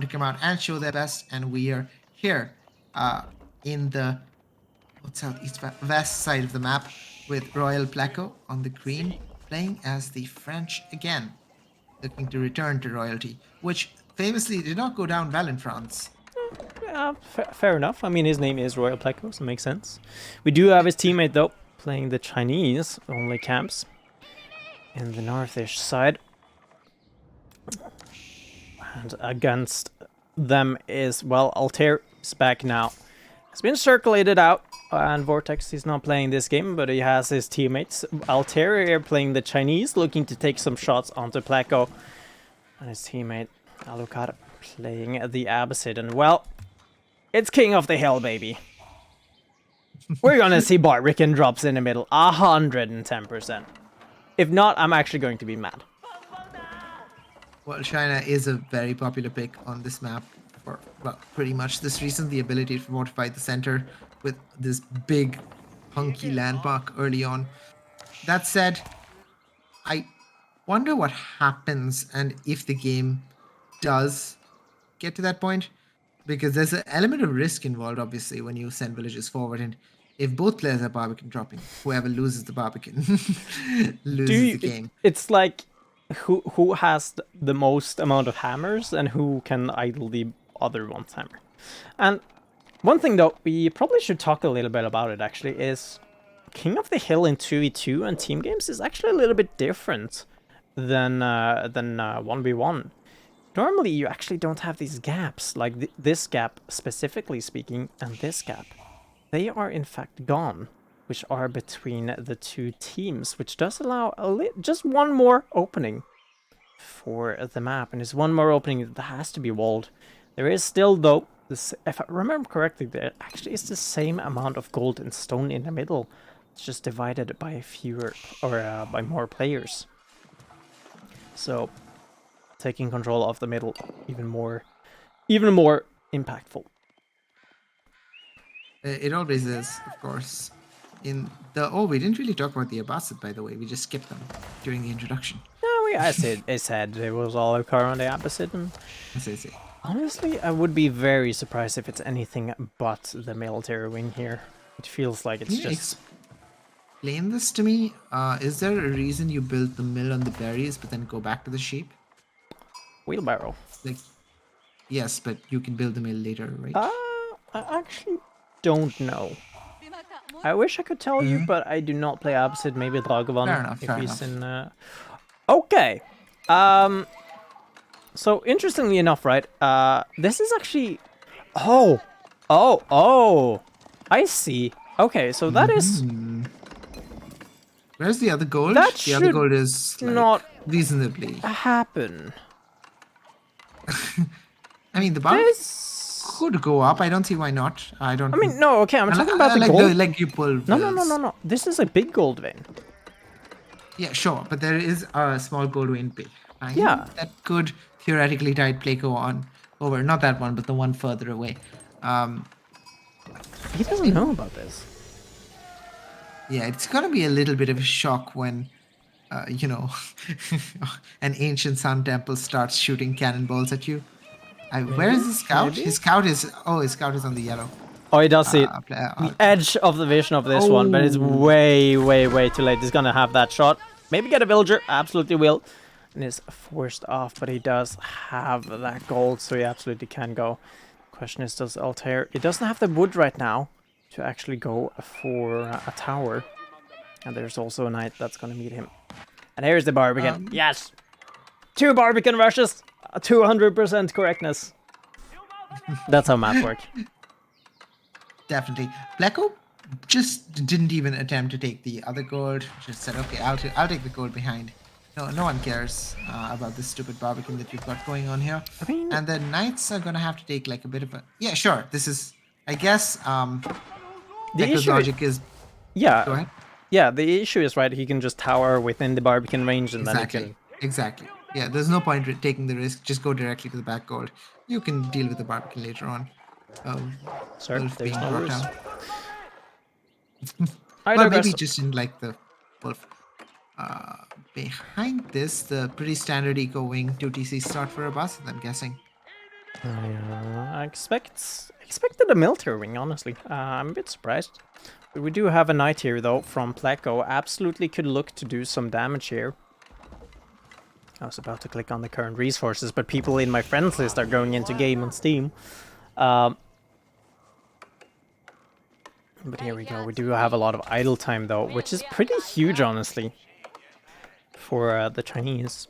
to come out and show their best, and we are here in the southeast west side of the map with Royal Placo on the green, playing as the French again, looking to return to royalty, which famously did not go down well in France. Yeah, fair enough. I mean, his name is Royal Pleco, so it makes sense. We do have his teammate, though, playing the Chinese only camps in the northish side. And against them is, well, Altair is back now. It's been circulated out, and Vortex is not playing this game, but he has his teammates. Altair here playing the Chinese, looking to take some shots onto Pleco. And his teammate, Alucard, playing the Abbasid. And, well, it's King of the Hill, baby. We're gonna see Barbican drops in the middle, 110%. If not, I'm actually going to be mad. Well, China is a very popular pick on this map for pretty much this reason, the ability to fortify the center with this big, hunky landmark early on. That said, I wonder what happens and if the game does get to that point, because there's an element of risk involved, obviously, when you send villages forward, and if both players are Barbican dropping, whoever loses the Barbican loses the game. It's like who has the most amount of hammers and who can idle the other one's hammer. And one thing, though, we probably should talk a little bit about it, actually, is King of the Hill in 2v2 and team games is actually a little bit different than 1v1. Normally, you actually don't have these gaps, like this gap, specifically speaking, and this gap. They are, in fact, gone, which are between the two teams, which does allow just one more opening for the map, and it's one more opening that has to be walled. There is still, though, this, if I remember correctly, there actually is the same amount of gold and stone in the middle. It's just divided by fewer, or by more players. So, taking control of the middle even more impactful. It always is, of course. We didn't really talk about the Abbasid, by the way. We just skipped them during the introduction. No, I said it was all a car on the Abbasid. And I see. honestly, I would be very surprised if it's anything but the military wing here. It feels like it's just... Explain this to me. Is there a reason you built the mill on the berries, but then go back to the sheep? Wheelbarrow. Like, yes, but you can build the mill later, right? I actually don't know. I wish I could tell you, but I do not play Abbasid. Maybe Dragovan if he's in. Okay. So interestingly enough, right? This is actually. Oh. I see. Okay, so that is. Where's the other gold? The other gold is like, not reasonably happen. I mean, the bar could go up. I don't see why not. I mean, no. Okay, I'm talking about the gold. Like you pull. No. This is a big gold vein. Yeah, sure, but there is a small gold vein behind. Yeah, that could theoretically tide Pleco on over. Not that one, but the one further away. He doesn't know about this. Yeah, it's gonna be a little bit of a shock when, an ancient sun temple starts shooting cannonballs at you. Where is the scout? Maybe? His scout is on the yellow. Oh, he does see it. The edge of the vision of this one, but it's way too late. He's gonna have that shot. Maybe get a villager. Absolutely will. And is forced off, but he does have that gold, so he absolutely can go. Question is, does Altair... He doesn't have the wood right now to actually go for a tower. And there's also a knight that's going to meet him. And here's the Barbican. Yes! 2 Barbican rushes! 200% correctness. That's how math works. Definitely. Pleco just didn't even attempt to take the other gold. Just said, okay, I'll take the gold behind. No one cares about this stupid Barbican that you've got going on here. I mean, and the knights are gonna have to take like a bit of a... Yeah, sure. This is, I guess, the issue logic is... Yeah. Go ahead. Yeah, the issue is, right, he can just tower within the Barbican range and then he can... Exactly. Yeah, there's no point taking the risk. Just go directly to the back gold. You can deal with the Barbican later on. Sir, there's no risk. Well, maybe just in like the wolf. Behind this, the pretty standard eco wing 2TC start for a bus, I'm guessing. I expected a military wing, honestly. I'm a bit surprised. But we do have a knight here, though, from Pleco. Absolutely could look to do some damage here. I was about to click on the current resources, but people in my friends list are going into game on Steam. But here we go. We do have a lot of idle time, though, which is pretty huge, honestly, for the Chinese.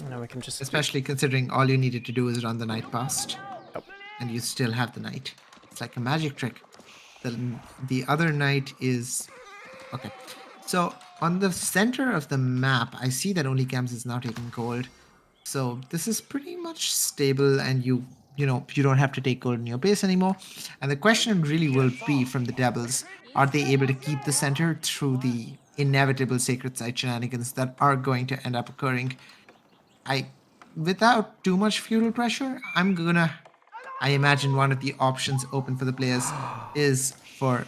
Now we can just... Especially considering all you needed to do is run the knight past. Oh. And you still have the knight. It's like a magic trick. The other knight is... Okay. So on the center of the map, I see that only Camps is now taking gold. So this is pretty much stable, and you don't have to take gold in your base anymore. And the question really will be from the Devils, are they able to keep the center through the inevitable sacred site shenanigans that are going to end up occurring? Without too much feudal pressure, I imagine one of the options open for the players is for...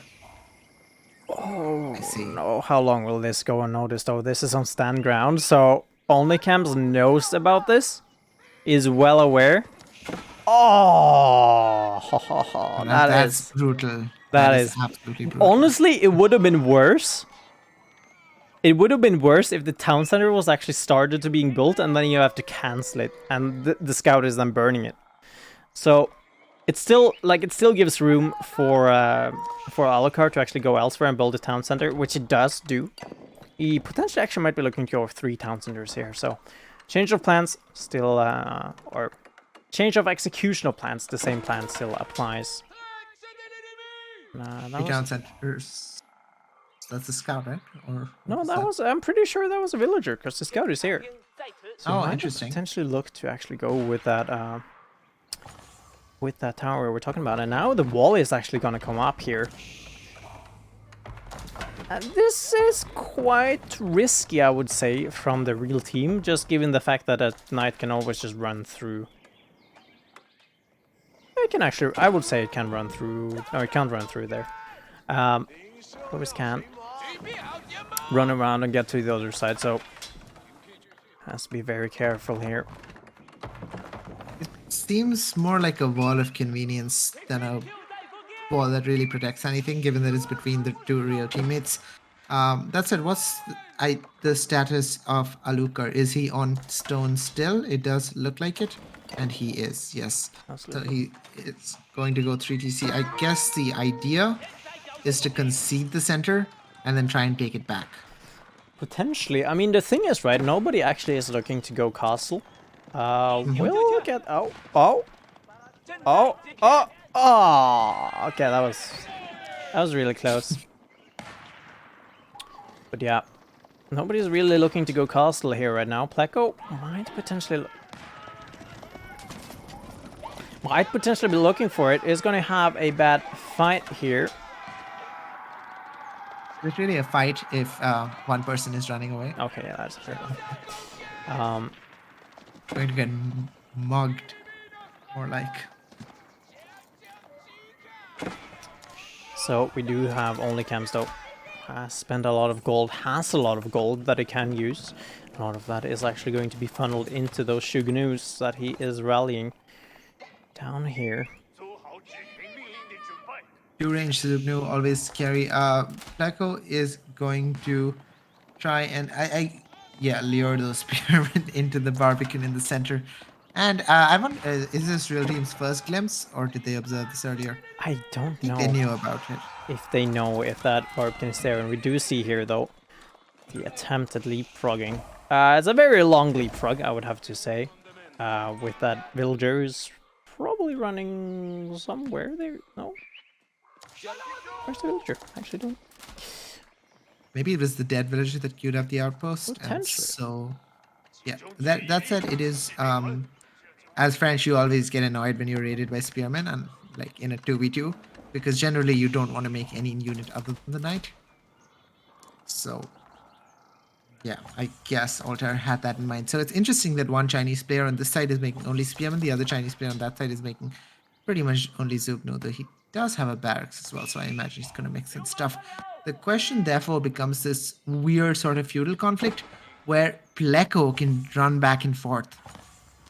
Oh, I see. no. How long will this go unnoticed? Oh, this is on stand ground, so only Camps knows about this, is well aware. Oh, That's brutal. That is absolutely brutal. Honestly, it would have been worse. It would have been worse if the town center was actually started to being built and then you have to cancel it and the scout is then burning it. So it still gives room for Alucard to actually go elsewhere and build a town center, which it does do. He potentially actually might be looking to go 3 town centers here. So change of plans still or change of executional plans, the same plan still applies. 3 town centers. That's a scout, right? Or no, that was... I'm pretty sure that was a villager, because the scout is here. So interesting. Potentially look to actually go with that tower we're talking about. And now the wall is actually going to come up here. This is quite risky, I would say, from the real team, just given the fact that a knight can always just run through. It can actually... I would say it can run through... No, it can't run through there. Always can run around and get to the other side, so has to be very careful here. It seems more like a wall of convenience than a wall that really protects anything, given that it's between the 2 real teammates. That said, what's the status of Alucard? Is he on stone still? It does look like it, and he is, yes. Absolutely. So it's going to go 3TC. I guess the idea is to concede the center and then try and take it back. Potentially. I mean, the thing is, right, nobody actually is looking to go castle. We'll get... Oh. Okay, that was really close. But yeah, nobody's really looking to go castle here right now. Pleco might potentially be looking for it. Is going to have a bad fight here. It's really a fight if one person is running away. Okay, yeah, that's fair. Going to get mugged, more like. So we do have only Camps though. Spend a lot of gold, has a lot of gold that he can use. A lot of that is actually going to be funneled into those Shugnus that he is rallying down here. 2-range Zubnu always carry. Pleco is going to try and lure those spearmen into the Barbican in the center. And I wonder, is this real team's first glimpse, or did they observe this earlier? I don't know. They knew about it. If they know if that Barbican is there, and we do see here though the attempt at leapfrogging. It's a very long leapfrog, I would have to say. With that villager is probably running somewhere there. No. Where's the villager? I actually don't. Maybe it was the dead villager that queued up the outpost. Potentially. So, yeah. That said, it is as French, you always get annoyed when you're raided by spearmen, and like in a 2v2, because generally you don't want to make any unit other than the knight. So, yeah, I guess Altair had that in mind. So it's interesting that one Chinese player on this side is making only spearmen, the other Chinese player on that side is making pretty much only Zubnu, though he does have a barracks as well, so I imagine he's going to mix in stuff. The question therefore becomes this weird sort of feudal conflict where Pleco can run back and forth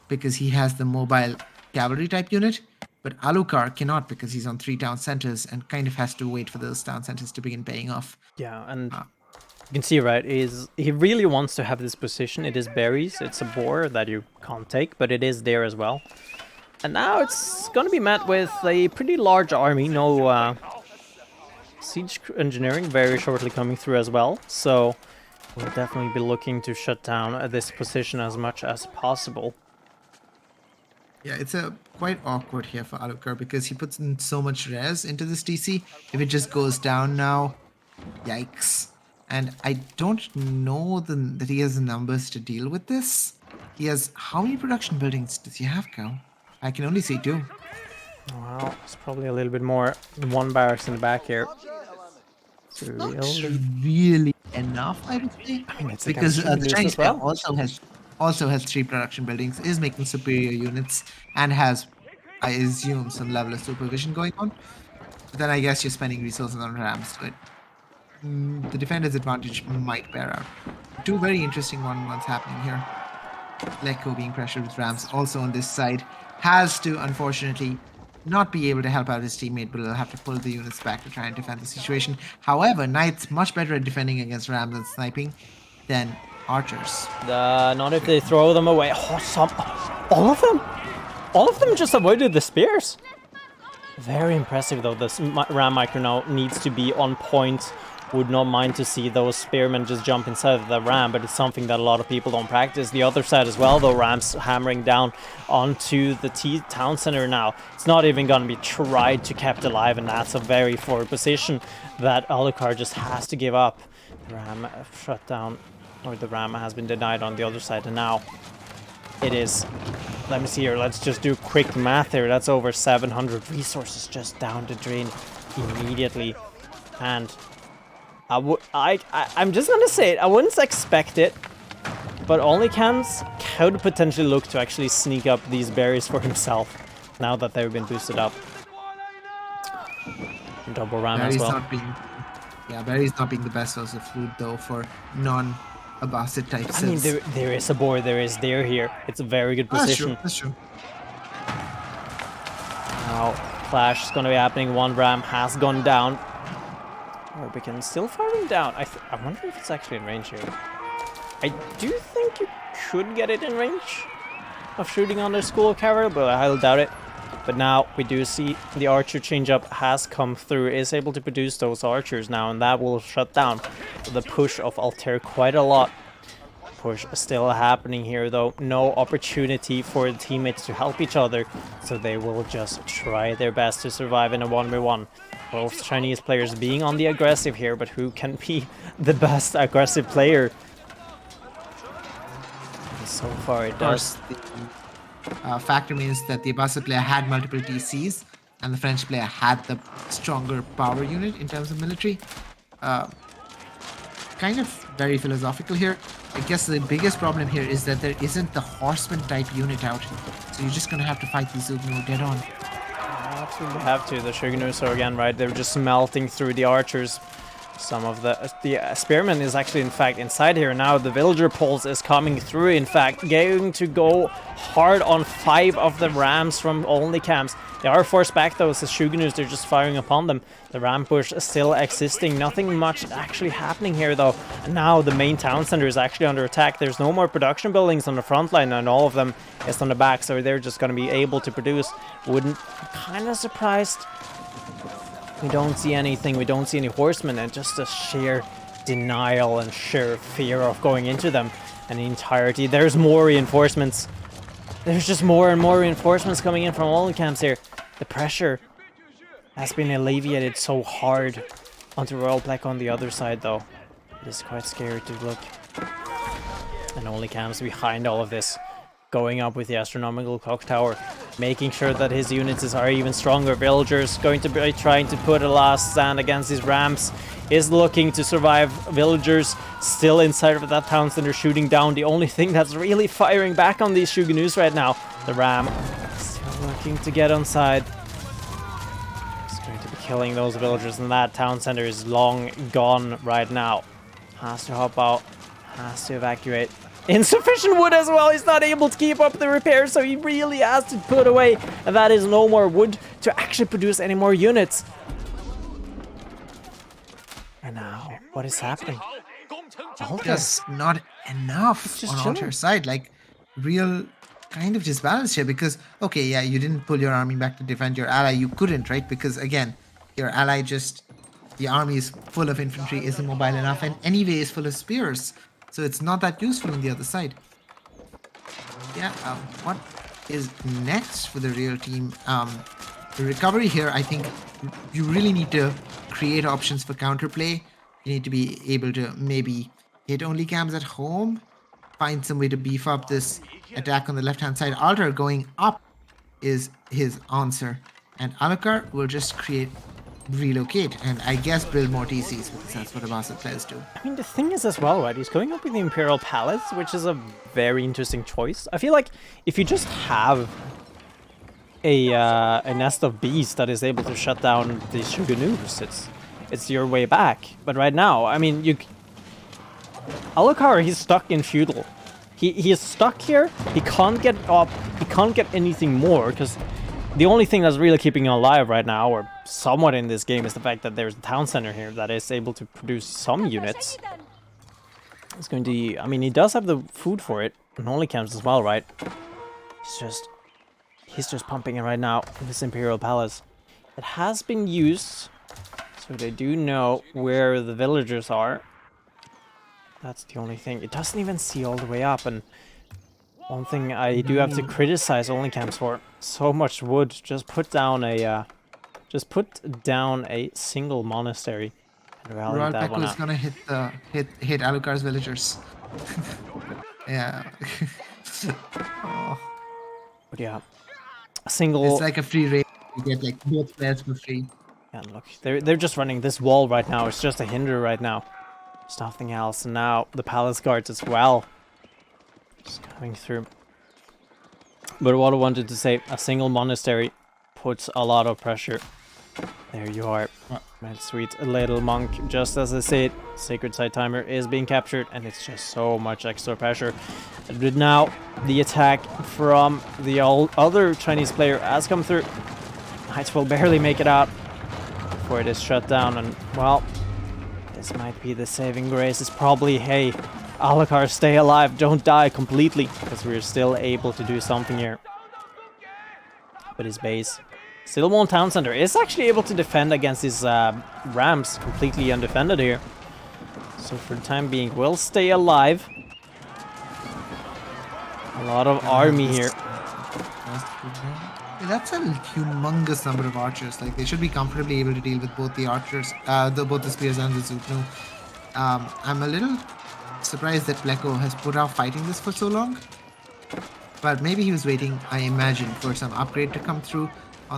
because he has the mobile cavalry type unit, but Alucard cannot because he's on 3 town centers and kind of has to wait for those town centers to begin paying off. Yeah, and you can see, right, he really wants to have this position. It is berries, it's a boar that you can't take, but it is there as well. And now it's going to be met with a pretty large army, no siege engineering very shortly coming through as well. So we'll definitely be looking to shut down this position as much as possible. Yeah, it's quite awkward here for Alucard because he puts in so much res into this TC. If it just goes down now, yikes. And I don't know that he has the numbers to deal with this. He has... How many production buildings does he have, Cal? I can only say 2. Well, it's probably a little bit more than 1 barracks in the back here. Not really enough, I would say. I mean, it's because the Chinese well. also has 3 production buildings, is making superior units, and has, I assume, some level of supervision going on. But then I guess you're spending resources on rams, but the defender's advantage might bear out. 2 very interesting ones happening here. Lekko being pressured with rams also on this side. Has to, unfortunately, not be able to help out his teammate, but he'll have to pull the units back to try and defend the situation. However, Knights much better at defending against rams and sniping than archers. Not if they throw them away. Oh, all of them? All of them just avoided the spears. Very impressive, though. This ram micro now needs to be on point. Would not mind to see those spearmen just jump inside of the ram, but it's something that a lot of people don't practice. The other side as well, though, rams hammering down onto the town center now. It's not even going to be tried to kept alive, and that's a very forward position that Alucard just has to give up. The ram shut down, or the ram has been denied on the other side, and now it is... Let me see here, let's just do quick math here. That's over 700 resources just down the drain immediately. And I'm just gonna say it, I wouldn't expect it, but Onlycans could potentially look to actually sneak up these berries for himself now that they've been boosted up. Double ram as well. Berry's not being the best source of food though for non-Abbasid type I mean, there is a boar, there is there here. It's a very good position. That's true. Now, clash is gonna be happening. 1 ram has gone down. Orbican still firing down. I wonder if it's actually in range here. I do think you could get it in range of shooting on their school of cavalry, but I highly doubt it. But now we do see the archer change-up has come through, is able to produce those archers now, and that will shut down the push of Altair quite a lot. Push still happening here, though. No opportunity for the teammates to help each other, so they will just try their best to survive in a 1v1. Both Chinese players being on the aggressive here, but who can be the best aggressive player? And so far it does. The fact remains that the Abbasid player had multiple DCs, and the French player had the stronger power unit in terms of military. Kind of very philosophical here. I guess the biggest problem here is that there isn't the horseman type unit out, so you're just gonna have to fight these Ugno dead on. Absolutely have to. The Shogunus are again right. They're just melting through the archers. Some of the spearman is actually in fact inside here now. The villager pulse is coming through. In fact, going to go hard on 5 of the rams from only camps. They are forced back though. As the Shogunus, they're just firing upon them. The ram push is still existing. Nothing much actually happening here though. And now the main town center is actually under attack. There's no more production buildings on the front line, and all of them is on the back. So they're just going to be able to produce. Wouldn't kind of surprised. We don't see anything, we don't see any horsemen, and just a sheer denial and sheer fear of going into them in the entirety. There's more reinforcements. There's just more and more reinforcements coming in from all the camps here. The pressure has been alleviated so hard onto Royal Black on the other side, though. It is quite scary to look. And only camps behind all of this. Going up with the astronomical clock tower, making sure that his units are even stronger. Villagers going to be trying to put a last stand against these rams. Is looking to survive. Villagers still inside of that town center shooting down. The only thing that's really firing back on these Shogunus right now. The ram still looking to get on side. It's going to be killing those villagers, and that town center is long gone right now. Has to hop out. Has to evacuate. Insufficient wood as well. He's not able to keep up the repairs, so he really has to put away. And that is no more wood to actually produce any more units. And now, what is happening? Alter. Just not enough just on chilling. Altair's side. Like, real kind of disbalance here because, okay, yeah, you didn't pull your army back to defend your ally. You couldn't, right? Because, again, your ally just... The army is full of infantry, isn't mobile enough, and anyway is full of spears. So it's not that useful on the other side. Yeah, what is next for the real team? The recovery here, I think you really need to create options for counterplay. You need to be able to maybe hit only cams at home, find some way to beef up this attack on the left-hand side. Altar going up is his answer. And Alucard will just relocate, and I guess build more TCs, because that's what Abbasid players do. I mean, the thing is as well, right? He's going up with the Imperial Palace, which is a very interesting choice. I feel like if you just have a nest of bees that is able to shut down the Shogunus, it's your way back. But right now, I mean, Alucard, he's stuck in feudal. He is stuck here. He can't get up. He can't get anything more because the only thing that's really keeping him alive right now, or somewhat in this game, is the fact that there's a town center here that is able to produce some units. It's going to... I mean, he does have the food for it, and only camps as well, right? He's just pumping it right now in this Imperial Palace. It has been used, so they do know where the villagers are. That's the only thing. It doesn't even see all the way up, and one thing I do have to criticize only camps for: so much wood. Just put down a single monastery and rally that one Peko is out. gonna hit Alucard's villagers. Yeah. Oh. But yeah, a single. It's like a free raid. You get like both players for free. Yeah, look, they're just running this wall right now. It's just a hinder right now. There's nothing else. And now the palace guards as well. Just coming through. But what I wanted to say, a single monastery puts a lot of pressure. There you are. My sweet little monk. Just as I said, Sacred Site Timer is being captured, and it's just so much extra pressure. But now, the attack from the other Chinese player has come through. Knights will barely make it out before it is shut down, and, well, this might be the saving grace. It's probably, hey, Alucard, stay alive, don't die completely, because we're still able to do something here. But his base, still one town center, is actually able to defend against his rams completely undefended here. So for the time being, we'll stay alive. A lot of army here. That's a humongous number of archers. Like, they should be comfortably able to deal with both the archers, both the spears and the Zutnu. I'm a little surprised that Pleco has put off fighting this for so long. But maybe he was waiting, I imagine, for some upgrade to come through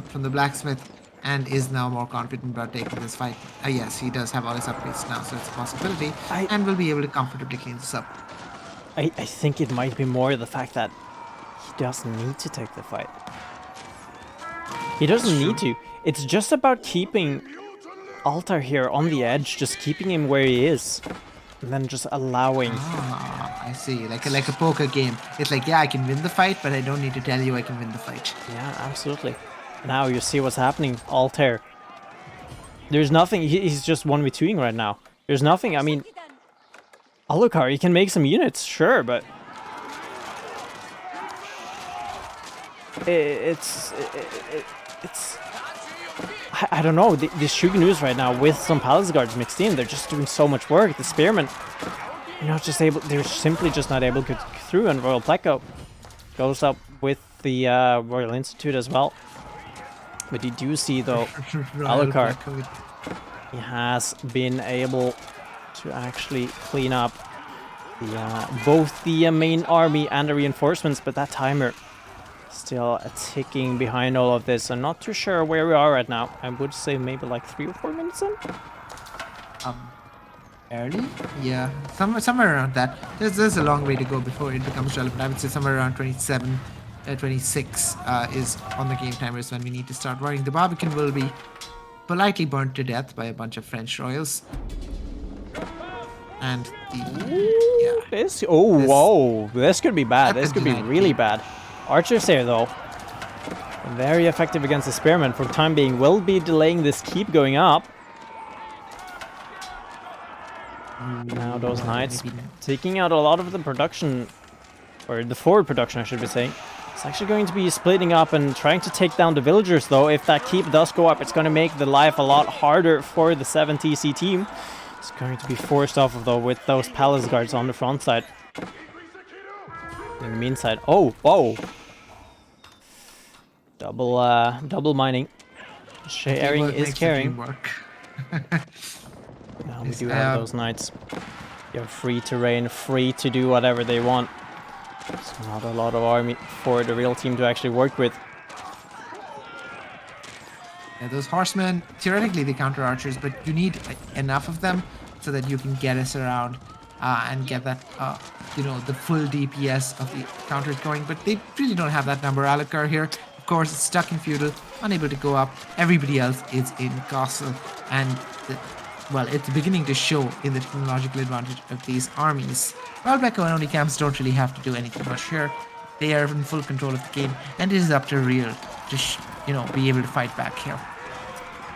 from the blacksmith, and is now more confident about taking this fight. Yes, he does have all his upgrades now, so it's a possibility, and will be able to comfortably clean this up. I think it might be more the fact that he doesn't need to take the fight. He doesn't need to. It's just about keeping Altar here on the edge, just keeping him where he is, and then just allowing... Ah, I see. Like a poker game. It's like, yeah, I can win the fight, but I don't need to tell you I can win the fight. Yeah, absolutely. Now you see what's happening. Altair. There's nothing. He's just 1v2ing right now. There's nothing. I mean, Alucard, he can make some units, sure, but it's I don't know. The Shogunus right now with some palace guards mixed in, they're just doing so much work. The spearmen, they're simply just not able to get through, and Royal Pleco goes up with the Royal Institute as well. But you do see, though, Alucard, he has been able to actually clean up both the main army and the reinforcements, but that timer still ticking behind all of this. I'm not too sure where we are right now. I would say maybe like 3 or 4 minutes in. Early? Yeah, somewhere around that. There's a long way to go before it becomes relevant. I would say somewhere around 27, 26 is on the game timers when we need to start worrying. The Barbican will be politely burnt to death by a bunch of French royals. And the This whoa, this could be bad. This could be really bad. Archers here though, very effective against the spearmen for the time being. Will be delaying this keep going up. Now those knights taking out a lot of the production, or the forward production I should be saying. It's actually going to be splitting up and trying to take down the villagers though. If that keep does go up, it's going to make the life a lot harder for the 7TC team. It's going to be forced off of though with those palace guards on the front side. In the mean side. Oh, whoa! Double mining. Sharing is caring. Now we do have those knights. You're free to reign, free to do whatever they want. There's not a lot of army for the real team to actually work with. Yeah, those horsemen, theoretically they counter archers, but you need enough of them so that you can get us around and get that, the full DPS of the counters going. But they really don't have that number. Alucard here, of course, is stuck in feudal, unable to go up. Everybody else is in castle, and it's beginning to show in the technological advantage of these armies. While Becco and Camps don't really have to do anything much here. They are in full control of the game, and it is up to Real to, be able to fight back here.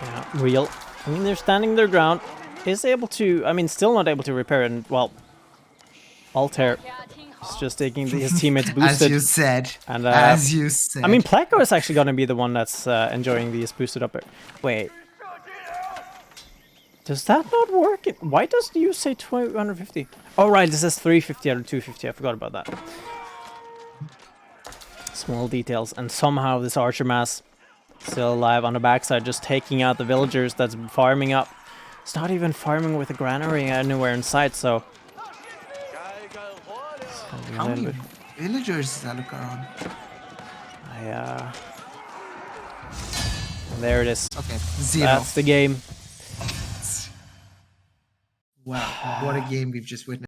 Yeah, Real. I mean, they're standing their ground. Is able to, still not able to repair it. And, well, Altair is just taking his teammates boosted. As you said. And, as you said. I mean, Pleco is actually going to be the one that's enjoying these boosted up. Wait. Does that not work? Why does you say 250? Oh, right, this is 350 out of 250. I forgot about that. Small details. And somehow this archer mass still alive on the backside, just taking out the villagers that's farming up. It's not even farming with a granary anywhere in sight, so... How many villagers is Alucard on? There it is. Okay, 0. That's the game. Wow, what a game we've just witnessed.